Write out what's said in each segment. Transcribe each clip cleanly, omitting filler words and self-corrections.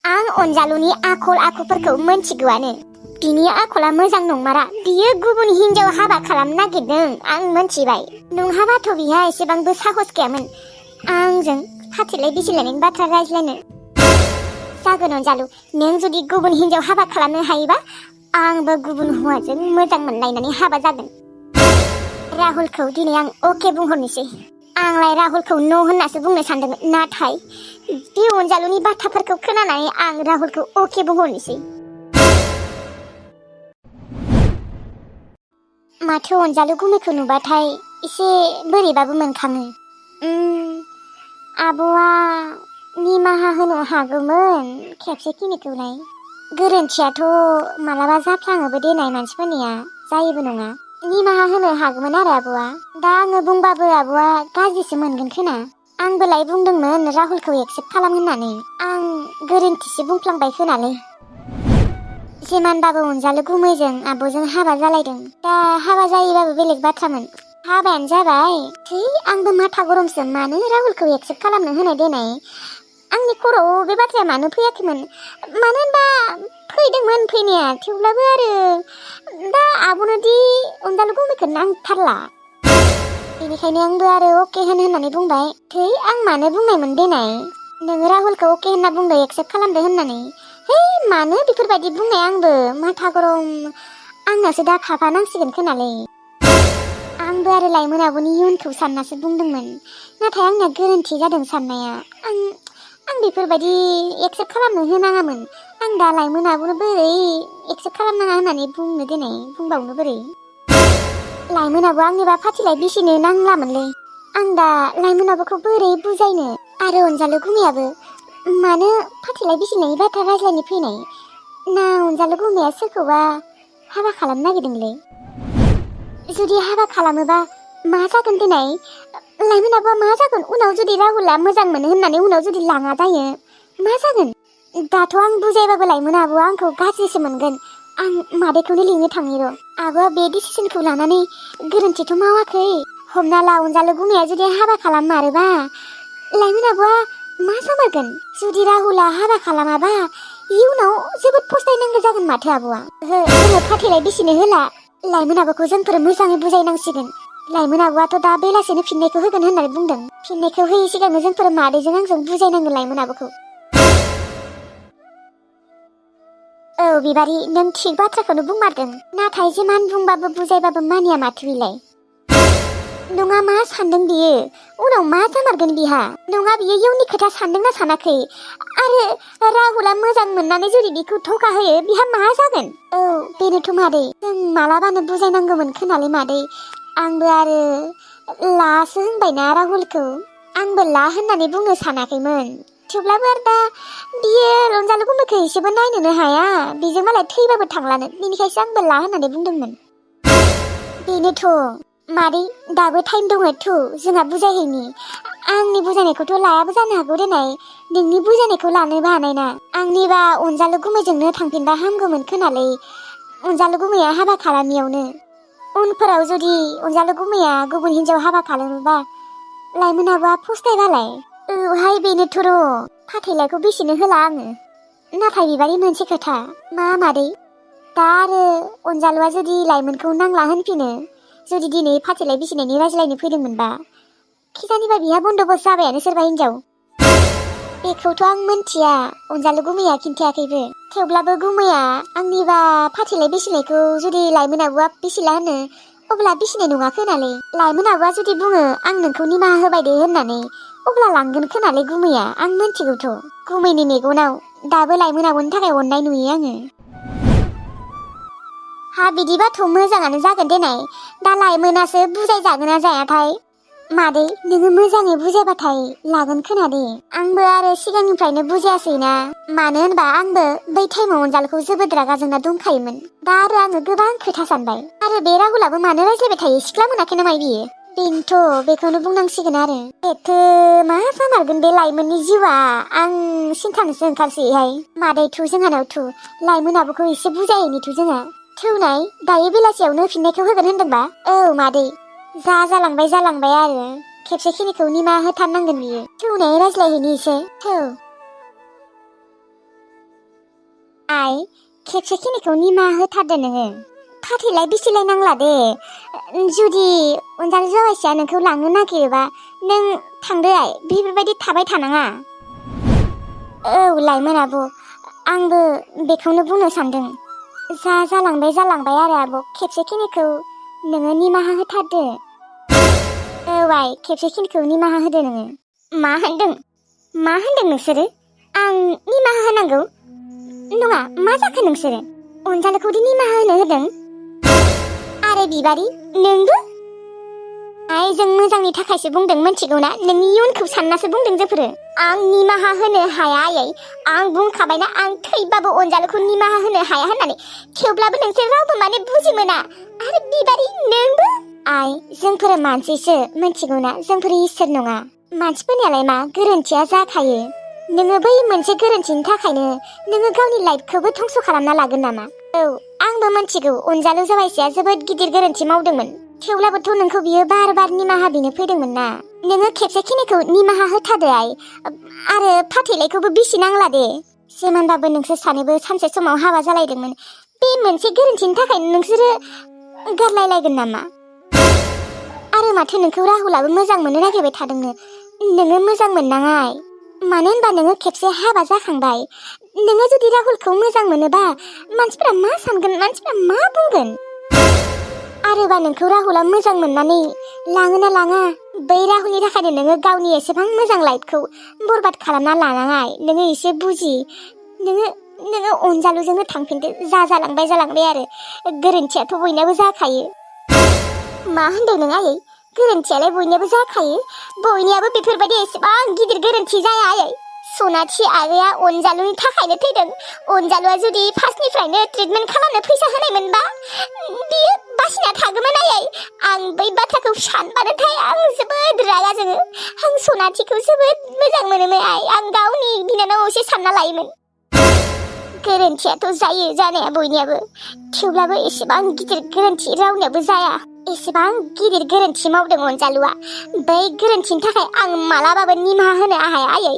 आं अनजालुनि आखल आखुफोरखौ मोनथिगौआनो। बिनि आखला मोजां नंमारा। बियो गुबुन हिनजाव हाबा खालामनो नागिरदों, आं मोनथिबाय। नंहाबाथ' बिहा एसेबांबो साहस गैयामोन आंजों फाथैलाय बिसिलायनायनि बाथ्रा रायज्लायनो। जागोन अनजालु, नों जुदि गुबुन हिनजाव हाबा खालामनो हायोबा आंबो गुबुन हौवाजों मोजां मोनलायनानै हाबा जागोन। राहुलखौ दिनै आं अके बुंहरनोसै। आंलाय राहुलखौ न' होननासो बुंनो सानदोंमोन, नाथाय बे अनजालुनि बाथ्राफोरखौ खोनानानै आं राहुलखौ अके बुंहरनोसै। माथो अनजालु गुमैखौ नुबाथाय एसे बोरैबाबो मोनखाङो। आब'आ निमाहा होनो हागौमोन खेबसेखिनिखौलाय। गोरोन्थियाथ' मालाबा जाफ्लाङोबो देनाय मानसिफोरनिया, जायोबो नङा। निमाहा होनो हागौमोन आरो आब'आ। दा आङो बुंबाबो आब'आ गाज्रिसो मोनगोन खोना। आंबोलाय बुंदोंमोन राहुलखौ एक्सेप्ट खालाम होननानै। आं गोरोन्थिसो बुंफ्लांबाय खोनालै। जेमानबाबो अनजालु गुमैजों आब'जों हाबा जालायदों। दा हाबा जायोबाबो बेलेग बाथ्रामोन। हाबायानो जाबाय। थै आंबो माथा गरमसो, मानो राहुलखौ एक्सेप्ट खालामनो होनाय देनाय। आंनि खर'आव बे बाथ्राया मानो फैयाखैमोन। मानो होनबा फैदोंमोन फैनाया, थेवब्लाबो आरो दा आब'नोदि अनजालु गुमैखौ नांथारला। बेनिखायनो आंबो आरो अके होननानै बुंबाय। थै आं मानो बुंनायमोन देनाय। नोङो राहुलखौ अके होनना बुंदो, एक्सेप्ट खालामदो होननानै। है मानो बेफोरबायदि बुंनाय, आंबो माथा गरम। आंनासो दा खाफानांसिगोन खोनालै। आंबो आरो लाइमोन आब'नि इयुनखौ साननासो बुंदोंमोन, नाथाय आंना गोरोन्थि जादों साननाया। आं बेफोरबायदि एक्सेप्ट खालामनो होनाङामोन। आं दा लाइमोन आब'नो बोरै एक्सेप्ट खालामनाङा होननानै बुंनो देनाय, बुंबावनो बोरै। लाइमोन आब'आ आंनिबा फाथिलाय बिसिनो नांलामोनलै। आं दा लाइमोन आब'खौ बोरै बुजायनो। आरो अनजालु गुमैयाबो मानो फाथैलाय बिसिनायनि बाथ्रा रायज्लायनो फैनाय। ना अनजालु गुमैया सोरखौबा हाबा खालामनो नागिरदोंलै। जुदि हाबा खालामोबा मा जागोन देनाय। लाइमोन आब'आ मा जागोन उनाव जुदि राहुलआ मोजां मोनो होननानै उनाव जुदि लाङा जायो, मा जागोन। दाथ' आं बुजायबाबो लाइमोन आब'आ आंखौ गाज्रिसो मोनगोन। आं मादैखौनो लिंनो थांनि र'। आब'आ बे डिसिसनखौ लानानै गोरोन्थिथ' मावाखै। हमना ला अनजालु गुमैया जुदि हाबा खालाममारोबा लाइमोन आब'आ मा जामारगोन। जुदि राहुलआ हाबा खालामाबा इयुनाव जोबोद फस्थायनांगौ जागोन माथो आब'आ। जोङो फाथैलाय बिसिनो होला। लाइमोन आब'खौ जोंफोर मोजाङै बुजायनांसिगोन। लाइमोन आब'आथ' दा बेलासेनो फिननायखौ होगोन होननानै बुंदों। फिननायखौ होयै सिगांनो जोंफोर मादैजों आंजों बुजायनांगोन लाइमोन आब'खौ। औ बिबारि, नों थिग बाथ्राखौनो बुंमारदों। नाथाय जेमान बुंबाबो बुजायबाबो मानिया माथो बिलाय। नङा मा सानदों बियो, उनाव मा जामारगोन बिहा। नङा बियो इयुननि खोथा सानदोंना सानाखै। आरो राहुलआ मोजां मोननानै जुदि बिखौ धका होयो बिहा मा जागोन। औ बेनोथ' मादै, जों मालाबानो बुजायनांगौमोन खोनालै मादै। आंबो आरो लासो होनबायना राहुलखौ। आंबो ला होननानै बुंनो सानाखैमोन। थेवब्लाबो आरो दा बियो अनजालु गुमैखौ एसेबो नायनोनो हाया। बेजों मालाय थैबाबो थांलानो, बेनिखायसो आंबो ला होननानै बुंदोंमोन। बेनोथ' मादै, दाबो टाइम दङथ', जोंहा बुजायहैनि। आंनि बुजायनायखौथ' लायाबो जानो हागौ देनाय, नोंनि बुजायनायखौ लानोबो हानाय ना। आंनिबा अनजालु गुमैजोंनो थांफिनबा हामगौमोन खोनालै। अनजालु गुमैया हाबा खालामियावनो। उनफोराव जुदि अनजालु गुमैया गुबुन हिनजाव हाबा खालामोबा लाइमोन आब'आ फस्थायबालाय। औहाय बेनोथ' र', फाथैलायखौ बिसिनो होला आङो। नाथाय बिबारि मोनसे खोथा। मा मादै? दा आरो अनजालुआ जुदि लाइमोनखौ नांला होनफिनो, जुदि दिनै फाथैलाय बिसिनायनि रायज्लायनो फैदोंमोनबा खिजानिबा बिहा बन्द'बस्त जाबायानो सोरबा हिनजाव। बेखौथ' आं मोनथिया, अनजालु गुमैया खिन्थायाखैबो। थेवब्लाबो गुमैया आंनिबा फाथैलाय बिसिनायखौ जुदि लाइमोन आब'आ बिसिला होनो अब्ला बिसिनाय नङा खोनालै। लाइमोन आब'आ जुदि बुङो आं नोंखौ निमाहा होबाय दे होननानै, अब्ला लांगोन खोनालै गुमैया, आं मोनथिगौथ'। गुमैनि मेगनाव दाबो लाइमोन आब'नि थाखाय अननाय नुयो आङो। हा बिदिबाथ' मोजाङानो जागोन देनाय। दा लाइमोनासो बुजायजागोन ना जायाथाय। मादै, नोङो मोजाङै बुजायबाथाय लागोन खोनादे। आंबो आरो सिगांनिफ्रायनो बुजायासैना। मानो होनबा आंबो बै टाइमाव अनजालुखौ जोबोद रागा जोंना दंखायोमोन। दा आरो आङो गोबां खोथा सानबाय। आरो बे राहुलाबो मानो रायज्लायबाय थायो, सिख्ला मोनाखै नामा बियो। बेनोथ', बेखौनो बुंनांसिगोन आरो। एथो मा जामारगोन बे लाइमोननि जिउआ, आं सिन्थानोसो ओंखारसैहाय। मादैथ' जोंहानावथ' लाइमोन आब'खौ एसे बुजायहैनिथ' जोंहा। थौनाय, दायो बेलासियावनो फिननायखौ होगोन होनदोंबा। औ मादै, जालांबाय आरो खेबसेखिनिखौ निमाहा होथारनांगोन बियो। थौनाय रायज्लायहैनि एसे। थौ। आइ खेबसेखिनिखौ निमाहा होथारदो नोङो फाथैलाय बिसिलाय नांला दे जुदि अनजालु जावायसोआ नोंखौ लांनो नागिरोबा नों थांदो आइ बेफोरबायदि थाबाय थानाङा औ लाइमोन आब' आंबो बेखौनो बुंनो सानदों जालांबाय आरो आब' खेबसेखिनिखौ नोङो निमाहा होथारदो औ आइ खेबसेखिनिखौ निमाहा होदो नोङो मा होनदों नोंसोरो आं निमाहा होनांगौ नङा मा जाखो नोंसोरो अनजालुखौदि निमाहा होदों आरो बिबारि नोंबो आइ जों मोजांनि थाखायसो बुंदों मिथिगौना नोंनि इयुनखौ साननासो बुंदों जोंफोरो आं निमाहा होनो हाया आयै आं बुंखाबायना आं थैबाबो अनजालुखौ निमाहा होनो हाया होननानै थेवब्लाबो नोंसोर रावबो माने बुजि मोना आरो बिबारि नोंबो आइ जोंफोरो मानसिसो मिथिगौना जोंफोर इसोर नङा मानसिफोरनियालाय मा गोरोन्थिया जाखायो नोङो बै मोनसे गोरोन्थिनि थाखायनो नोङो गावनि लाइफखौबो धंस खालामना लागोन नामा औ आंबो मिथिगौ अनजालु जावायसोआ जोबोद गिदिर गोरोन्थि मावदोंमोन थेवब्लाबोथ' नोंखौ बियो बार निमाहा बिनो फैदोंमोन ना नोङो खेबसेखिनिखौ निमाहा होथादो आइ आरो फाथैलायखौबो बिसि नांला दे जेमानबाबो नोंसोर सानैबो सानसे समाव हाबा जालायदोंमोन बे मोनसे गोरोन्थिनि थाखायनो नोंसोरो गारलायलायगोन नामा आरो माथो नोंखौ राहुलाबो मोजां मोननो नागिरबाय थादोंनो नोङो मोजां मोननाङा मानो होनबा नोङो खेबसे हाबा जाखांबाय नोङो जुदि राहुलखौ मोजां मोनोबा मानसिफोरा मा सानगोन मानसिफोरा मा बुंगोन आरोबा नोंखौ राहुला मोजां मोननानै लाङोना लाङा बै राहुलनि थाखायनो नोङो गावनि एसेबां मोजां लाइफखौ बरबाद खालामना लानाङा नोङो एसे बुजि नोङो अनजालुजोंनो थांफिनदो जालांबाय आरो गोरोन्थियाथ' बयनाबो जाखायो मा होनदों नों आयै गोरोन्थियालाय बयनियाबो जाखायो बयनियाबो बेफोरबायदि एसेबां गिदिर गोरोन्थि जाया आयै सनाथि आगैया अनजालुनि थाखायनो थैदों अनजालुआ जुदि फार्स्टनिफ्रायनो ट्रिटमेन्ट खालामनो फैसा होनायमोनबा बियो बासिना थागौमोन आयै आं बै बाथ्राखौ सानबानोथाय आं जोबोद रागा जोङो आं सनाथिखौ जोबोद मोजां मोनोमोन आं गावनि बिनानावसो सानना लायोमोन गोरोन्थियाथ' जायो जानाया बयनियाबो थेवब्लाबो एसेबां गिदिर गोरोन्थि रावनियाबो जाया एसेबां गिदिर गोरोन्थि मावदों अनजालुआ बै गोरोन्थिनि थाखाय आं मालाबाबो निमाहा होनो हाया आयै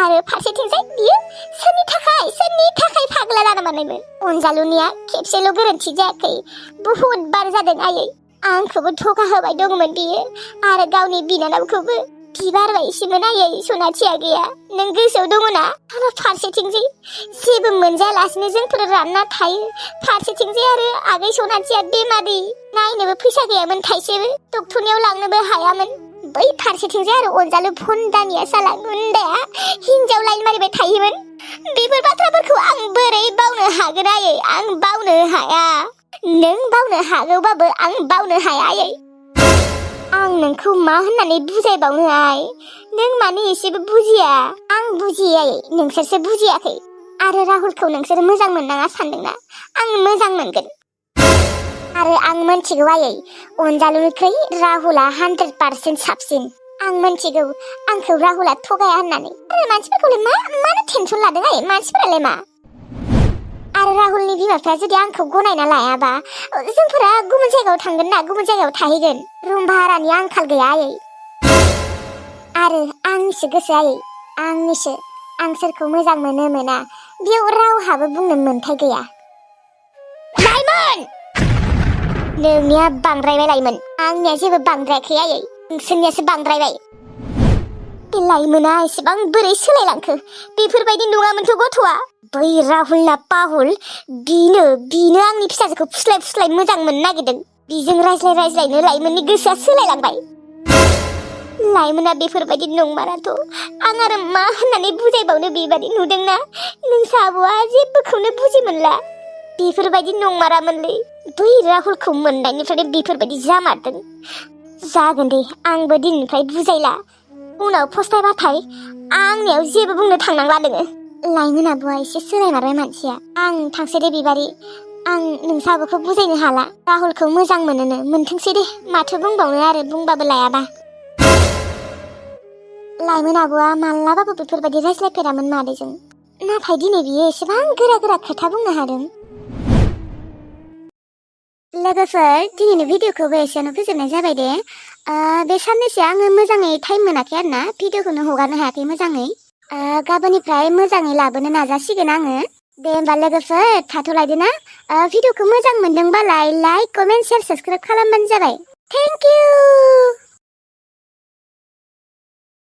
आरो फारसेथिंजाय बियो सोरनि थाखाय फाग्ला जानो मोननायमोन अनजालुनिया खेबसेल' गोरोन्थि जायाखै बुहुद बार जादों आयै आंखौबो धोखा होबाय दंमोन बियो आरो गावनि बिनानावखौबो बिबारबायसोमोन आयै सनाथि आगैया नों गोसोआव दङ ना आरो फारसेथिंजाय जेबो मोनजायालासिनो जोंफोर रानना थायो फारसेथिंजाय आरो आगै सनाथिया बेमारि नायनोबो फैसा गैयामोन थाइसेबो डक्टरनियाव लांनोबो हायामोन बै फारसेथिंजाय आरो अनजालु भन्डानिया साला गुन्डाया हिन्जाव लाइन मारिबाय थायोमोन बेफोर बाथ्राफोरखौ आं बोरै बावनो हागोन आयै आं बावनो हाया नों बावनो हागौबाबो आं बावनो हाया आयै आं नोंखौ मा होननानै बुजायबावनो आइ नों मानो एसेबो बुजिया आं बुजियो आयै नोंसोरसो बुजियाखै आरो राहुलखौ नोंसोर मोजां मोननाङा सानदोंना आं मोजां मोनगोन आरो आं मोनथिगौ आयै अनजालुनिख्रुइ राहुला 100% साबसिन आं मोनथिगौ आंखौ राहुला थगाया होननानै आरो मानसिफोरखौलाय मानो टेनसन लादों आयै मानसिफोरालाय मा आरो राहुलनि बिमाफ्रा जुदि आंखौ गनायना लायाबा जोंफोरा गुबुन जायगायाव थांगोन ना गुबुन जायगायाव थाहैगोन रुम भारानि आंखाल गैया आयै आरो आंनिसो गोसो आयै आंनिसो आं सोरखौ मोजां मोनो मोना बेयाव रावहाबो बुंनो मोन्थाय गैया लाइमोन नोंनिया बांद्रायबाय लाइमोन आंनिया जेबो बांद्रायाखै आयै नोंसोरनियासो बांद्रायबाय बे लाइमोना एसेबां बोरै सोलायलांखो बेफोरबायदि नङामोनथ' गथ'आ बै राहुलना पाहुल बिनो आंनि फिसाजोखौ फुस्लाय मोजां मोननो नागिरदों बिजों रायज्लायनो लाइमोननि गोसोआ सोलायलांबाय लाइमोना बेफोरबायदि नंमाराथ' आं आरो मा होननानै बुजायबावनो बेबायदि नुदोंना नोंसा आब'आ जेबोखौनो बुजि मोनला बेफोरबायदि नंमारामोनलै बै राहुलखौ मोननायनिफ्रायनो बेफोरबायदि जामारदों जागोन दे आंबो दिननिफ्राय बुजायला उनाव फस्थायबाथाय आंनियाव जेबो बुंनो थांनांला नोङो लाइमोन आब'आ एसे सोलायमारबाय मानसिया आं थांसै दे बिबारि आं नोंसा आब'खौ बुजायनो हाला राहुलखौ मोजां मोनोनो मोनथोंसै दे माथो बुंबावनो आरो बुंबाबो लायाबा लाइमोन आब'आ मालाबाबो बेफोरबायदि रायज्लायफेरामोन मादैजों नाथाय दिनै बियो एसेबां गोरा खोथा बुंनो हादों लोगोफोर दिनैनि भिडिअखौबो एसेयावनो फोजोबनाय जाबाय दे बे साननैसो आङो मोजाङै टाइम मोनाखै आरो ना भिडिअखौनो हगारनो हायाखै मोजाङै गाबोननिफ्राय मोजाङै लाबोनो नाजासिगोन आङो दे होमबा लोगोफोर थाथ'लायदो ना भिडिअखौ मोजां मोनदोंबालाय लाइक कमेन्ट शेयार साबसक्राइब खालामबानो जाबाय थेंक इउ